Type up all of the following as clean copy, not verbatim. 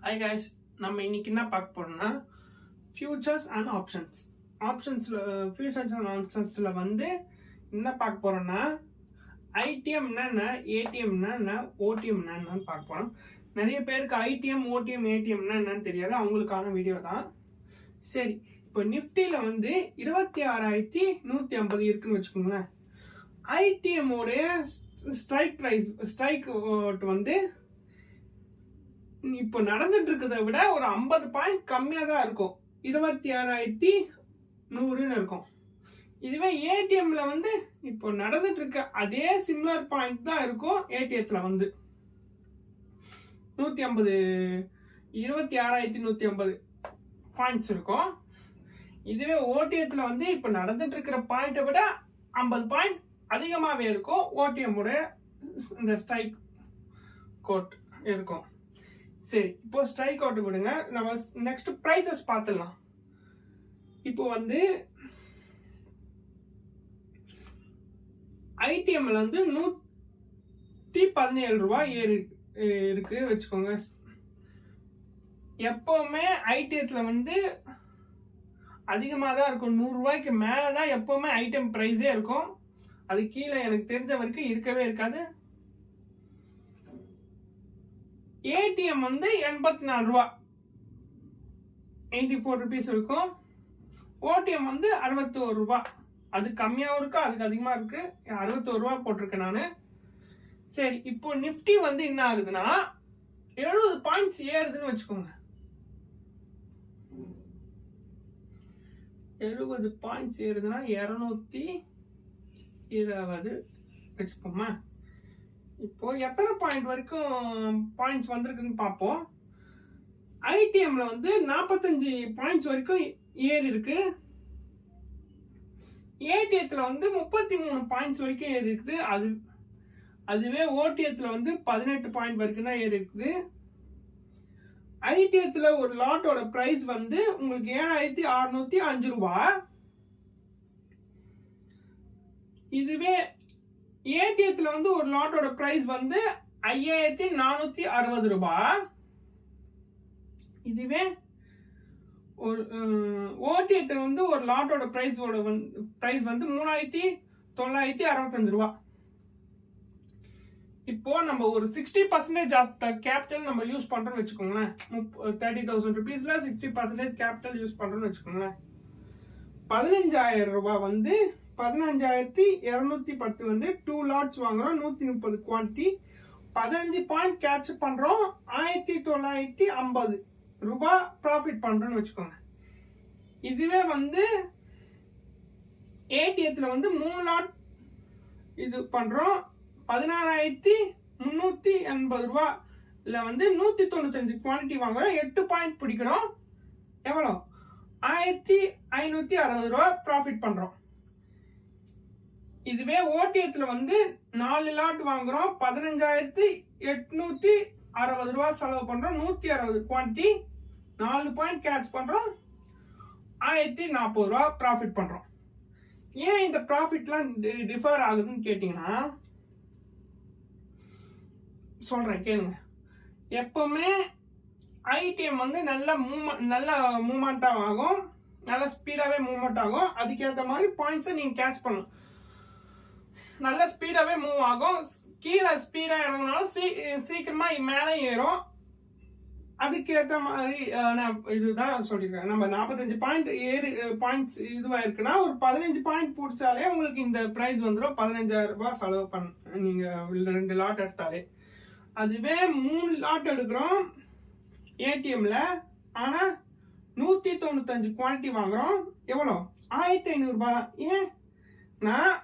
Hi guys, நம்ம இன்னைக்கு என்ன பார்க்க போறோம்னா futures and options. Futures and ஆப்ஷன்ஸ்ல வந்து என்ன பார்க்க போறோம்னா ஐடிஎம் என்னென்ன, ஏடிஎம் என்னென்ன, ஓடிஎம் என்னென்னு பார்க்க போறோம். நிறைய பேருக்கு ஐடிஎம், ஓடிஎம், ஏடிஎம்னா என்னன்னு தெரியாது, அவங்களுக்கான வீடியோ தான். சரி, இப்போ நிஃப்டியில் வந்து 26,150 இருக்குன்னு வச்சுக்கோங்களேன். ஐடிஎம்மோடைய ஸ்ட்ரைக் வந்து இப்போ நடந்துட்டு இருக்கிறத விட ஒரு 50 பாயிண்ட் கம்மியாக தான் இருக்கும். 26,100 இருக்கும். இதுவே ஏடிஎம்ல வந்து இப்போ நடந்துட்டு இருக்க அதே சிமிலர் பாயிண்ட் தான் இருக்கும். ஏடிஎம்ல வந்து 26,150 பாயிண்ட்ஸ் இருக்கும். இதுவே ஓடிஎம்ல வந்து இப்போ நடந்துட்டு இருக்கிற பாயிண்ட்டை விட 50 பாயிண்ட் அதிகமாகவே இருக்கும். ஓடிஎம் உடைய இந்த ஸ்ட்ரைக் கோட் இருக்கும். சரி, இப்போ ஸ்ட்ரைக் அவுட் விடுங்க. நம்ம நெக்ஸ்ட் பிரைசஸ் பார்த்துடலாம். இப்போ வந்து ஐடிஎம்ல வந்து 117 ரூபாய் இருக்கு வச்சுக்கோங்க. எப்பவுமே ஐடிஎம்ல வந்து அதிகமாக தான் இருக்கும். 100 ரூபாய்க்கு மேலே தான் எப்பவுமே ஐட்டம் ப்ரைஸே இருக்கும். அது கீழே எனக்கு தெரிஞ்ச வரைக்கும் இருக்கவே இருக்காது. ஏடிஎம் வந்து 84 ரூபா, 84 ருபீஸ் இருக்கும். ஓடிஎம் வந்து 61 ரூபா. அது கம்மியாகவும் இருக்கு, அதுக்கு அதிகமாக இருக்கு. 61 ரூபா போட்டிருக்கேன் நான். சரி, இப்போ நிஃப்டி வந்து என்ன ஆகுதுன்னா 70 பாயிண்ட்ஸ் ஏறுதுன்னு வச்சுக்கோங்க. 70 பாயிண்ட்ஸ் ஏறுதுன்னா 220 வச்சுப்போமா. இப்போ எத்தனை பாயிண்ட் வரைக்கும் பாயிண்ட்ஸ் வந்திருக்குன்னு பார்ப்போம். ஐடிஎம்ல வந்து 45 பாயிண்ட்ஸ் வரைக்கும் ஏறி இருக்கு. ஏடிஎம்ல வந்து 33 பாயிண்ட்ஸ் வரைக்கும் ஏறி இருக்குது. அதுவே ஓடிஎம்ல வந்து 18 பாயிண்ட் வரைக்கும் தான் ஏறி இருக்குது. ஐடிஎம்ல ஒரு லாட்டோட பிரைஸ் வந்து உங்களுக்கு 7,605 ரூபாய். இதுவே ஏடிஎம்ல வந்து ஒரு லாட்டோட பிரைஸ் வந்து 5,460 ரூபாய். இதுவே ஒரு ஓடிஎம்ல வந்து ஒரு லாட்டோட பிரைஸ் வந்து 3,965 ரூபாய். இப்போ நம்ம ஒரு 60% ஆஃப் த கேபிட்டல் நம்ம யூஸ் பண்றோம்னு வச்சுக்கோங்களேன். 30,000 ருபீஸ்ல 60% கேபிட்டல் யூஸ் பண்றோம்னு வச்சுக்கோங்களேன். 15,000 ரூபாய் வந்து 15,210 வந்து 2 லாட்ஸ் வாங்குறோம். 130 குவான்டிட்டி 15 பாயிண்ட் கேட்ச் பண்றோம். 1,950 ரூபாய் ப்ராஃபிட் பண்றோம்னு வச்சுக்கோங்க. இதுவே வந்து ஏடிஎம்ல வந்து 3 லாட் இது பண்றோம். 16,380 ரூபாய் வந்து 195 குவான்டிட்டி வாங்குறோம். 8 பாயிண்ட் பிடிக்கிறோம். எவ்வளோ? 1,560 ரூபாய் ப்ராஃபிட் பண்றோம். இதுவே ஓடிஎம்ல வந்து 4 லாட் வாங்குறோம். 15,860 ரூபாய் செலவு பண்றோம். 160 குவான்டிட்டி 4 பாயிண்ட் கேட்ச் பண்றோம். 1,040 ரூபாய் ப்ராஃபிட் பண்றோம். ஏன் இந்த ப்ராஃபிட்லாம் டிஃபர் ஆகுதுன்னு கேட்டீங்கன்னா சொல்றேன், கேளுங்க. எப்பவுமே ஐடிஎம் வந்து நல்ல மூவ்மெண்ட் ஆகும், நல்ல ஸ்பீடாவே மூவ்மெண்ட் ஆகும். அதுக்கேற்ற மாதிரி பாயிண்ட்ஸை நீங்க கேட்ச் பண்ணணும். நல்ல ஸ்பீடாவே மூவ் ஆகும். கீழே ஸ்பீடா இறங்கினாலும் சீக்கிரமா மேலே ஏறும். அதுக்கேற்ற மாதிரி இதுதான் சொல்லியிருக்கேன். நம்ம 45 பாயிண்ட் பாயிண்ட்ஸ் இதுவா இருக்குன்னா ஒரு 15 பாயிண்ட் பிடிச்சாலே உங்களுக்கு இந்த பிரைஸ் வந்துடும். 15,000 ரூபாய் செலவு நீங்க 2 லாட் எடுத்தாலே. அதுவே 3 லாட் எடுக்கிறோம் ஏடிஎம்ல, ஆனா 195 குவான்டிட்டி வாங்குறோம். எவ்வளோ? 1,500 ரூபாய். ஏன் நான்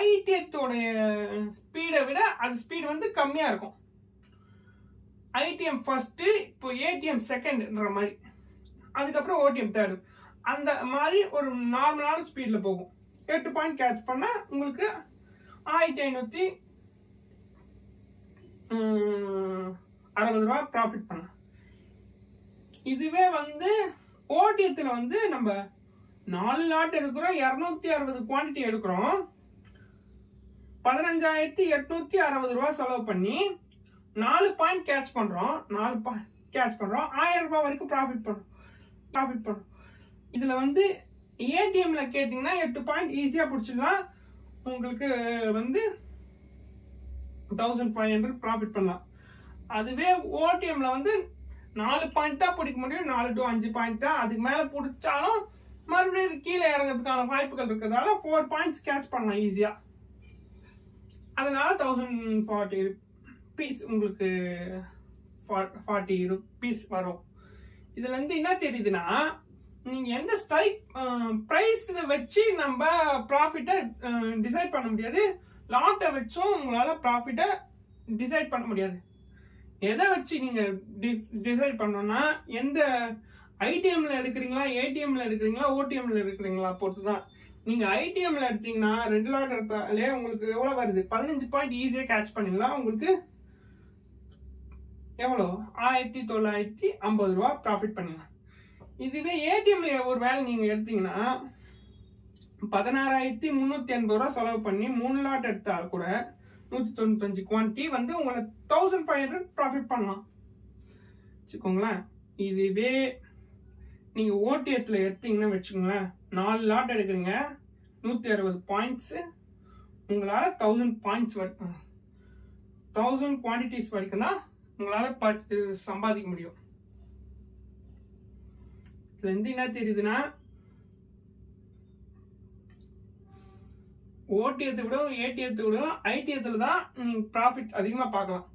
ஐடிஎத்தோடைய ஸ்பீடை விட அது ஸ்பீடு வந்து கம்மியா இருக்கும். ஐடிஎம் ஃபர்ஸ்ட், இப்போ ஏடிஎம் செகண்ட்ன்ற மாதிரி, அதுக்கப்புறம் ஓடிஎம் தேர்டு, அந்த மாதிரி ஒரு நார்மலான ஸ்பீட்ல போகும். 8 பாயிண்ட் கேட்ச் பண்ணா உங்களுக்கு 1,560 ரூபாய் ப்ராஃபிட் பண்ண. இதுவே வந்து ஓடிஎத்துல வந்து நம்ம 4 லாட் எடுக்கிறோம். 260 குவான்டிட்டி எடுக்கிறோம். 15,860 ரூபாய் செலவு பண்ணி 4 பாயிண்ட் கேட்ச் பண்றோம். 4 கேட்ச் பண்ணுறோம். 1000 ரூபாய் வரைக்கும் ப்ராஃபிட் பண்ணுறோம். இதில் வந்து ஏடிஎம்ல கேட்டிங்கன்னா 8 பாயிண்ட் ஈஸியாக பிடிச்சிடலாம். உங்களுக்கு வந்து 1500 ப்ராஃபிட் பண்ணலாம். அதுவே ஓடிஎம்ல வந்து 4 பாயிண்ட் தான் பிடிக்க முடியும், 4 to 5 பாயிண்ட் தான். அதுக்கு மேலே பிடிச்சாலும் மறுபடியும் கீழே இறங்கிறதுக்கான வாய்ப்புகள் இருக்கிறதால 4 பாயிண்ட்ஸ் கேட்ச் பண்ணலாம் ஈஸியா. அதனால 1040 rupees உங்களுக்கு 40 rupees வரும். இதுல இருந்து என்ன தெரியுதுன்னா, நீங்க எந்த ஸ்ட்ரைக் பிரைஸ் வச்சு நம்ம ப்ராஃபிட்டை டிசைட் பண்ண முடியாது. லாட்டை வச்சும் உங்களால ப்ராஃபிட்டை டிசைட் பண்ண முடியாது. எதை வச்சு நீங்க டிசைட் பண்ணோம்னா, எந்த ஐடிஎம்ல எடுக்கிறீங்களா, ஏடிஎம்ல எடுக்கிறீங்களா, ஓடிஎம்ல எடுக்கிறீங்களா பொறுத்துதான். நீங்க ஐடிஎம்ல எடுத்தீங்கன்னா 2 லாட் எடுத்தாலே உங்களுக்கு எவ்வளவு வருது, 15 பாயிண்ட் ஈஸியா கேட்ச் பண்ணிடலாம். உங்களுக்கு எவ்வளோ 1950 ரூபா ப்ராஃபிட் பண்ணிடலாம். இதுவே ஏடிஎம்ல ஒரு வேலை நீங்க எடுத்தீங்கன்னா 16,380 ரூபா செலவு பண்ணி 3 லாட் எடுத்தா கூட 195 குவான்டிட்டி வந்து உங்களை 1500 ப்ராஃபிட் பண்ணலாம் வச்சுக்கோங்களேன். இதுவே நீங்க ஓடிஎத்துல எடுத்தீங்கன்னா வச்சுக்கோங்களேன், 4 லாட் எடுக்கிறீங்க, 160 பாயிண்ட்ஸ், உங்களால 1000 பாயிண்ட்ஸ் வரைக்கும் 1000 குவான்டிட்டிஸ் வரைக்கும் தான் உங்களால சம்பாதிக்க முடியும். இதுல இருந்து என்ன தெரியுதுன்னா, ஓடிஎத்தை விட ஏடிஎத்தை விட ஐடிஎத்துல தான் நீங்க ப்ராஃபிட் அதிகமா பார்க்கலாம்.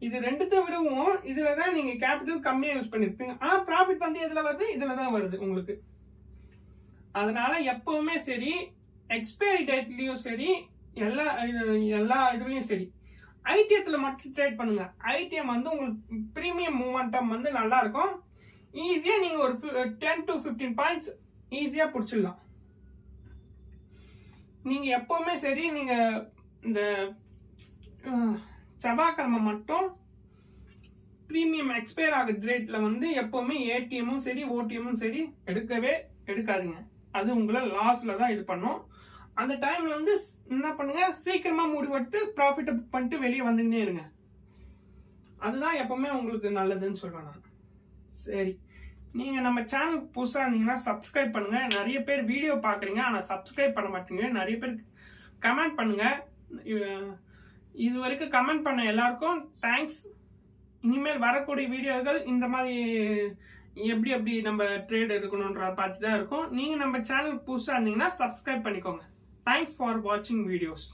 இது ரெண்டுத்தை விடவும் இதுல தான் நீங்க கேபிட்டல் கம்மியா யூஸ் பண்ணிருப்பீங்க. ஆனா ப்ராஃபிட் வந்து எதுல வருது, இதுல தான் வருது உங்களுக்கு. அதனால எப்பவுமே சரி, எக்ஸ்பைரி டேட்லயும் சரி, எல்லா இதுலயும் சரி, ஐடிஎத்துல மட்டும் ட்ரேட் பண்ணுங்க. ஐடிஎம் வந்து உங்களுக்கு பிரீமியம் மூமெண்டம் வந்து நல்லா இருக்கும். ஈஸியா நீங்க ஒரு 10 to 15 பாயிண்ட்ஸ் ஈஸியா பிடிச்சிடலாம். நீங்க எப்பவுமே சரி, நீங்க இந்த செவ்வாய்க்கிழமை மட்டும் பிரீமியம் எக்ஸ்பயர் ஆகுற ரேட்ல வந்து எப்பவுமே ஏடிஎம்மும் சரி ஓடிஎம்மும் சரி எடுக்காதீங்க. அது உங்களை லாஸ்ல தான் இது பண்ணும். அந்த டைம்ல வந்து என்ன பண்ணுங்க, சீக்கிரமா முடிவெடுத்து ப்ராஃபிட் பண்ணிட்டு வெளியே வந்துன்னே இருங்க. அதுதான் எப்பவுமே உங்களுக்கு நல்லதுன்னு சொல்றேன் நான். சரி, நீங்க நம்ம சேனலுக்கு புதுசா இருந்தீங்கன்னா சப்ஸ்கிரைப் பண்ணுங்க. நிறைய பேர் வீடியோ பாக்குறீங்க ஆனா சப்ஸ்கிரைப் பண்ண மாட்டீங்க. நிறைய பேர் கமெண்ட் பண்ணுங்க. இது வரைக்கும் கமெண்ட் பண்ண எல்லாருக்கும் தேங்க்ஸ். இனிமேல் வரக்கூடிய வீடியோக்கள் இந்த மாதிரி எப்படி நம்ம ட்ரேட் இருக்கணும்ன்ற பார்த்து தான் இருக்கும். நீங்க நம்ம சேனலுக்கு புதுசா இருந்தீங்கன்னா சப்ஸ்கிரைப் பண்ணிக்கோங்க. தேங்க்ஸ் ஃபார் வாட்சிங் வீடியோஸ்.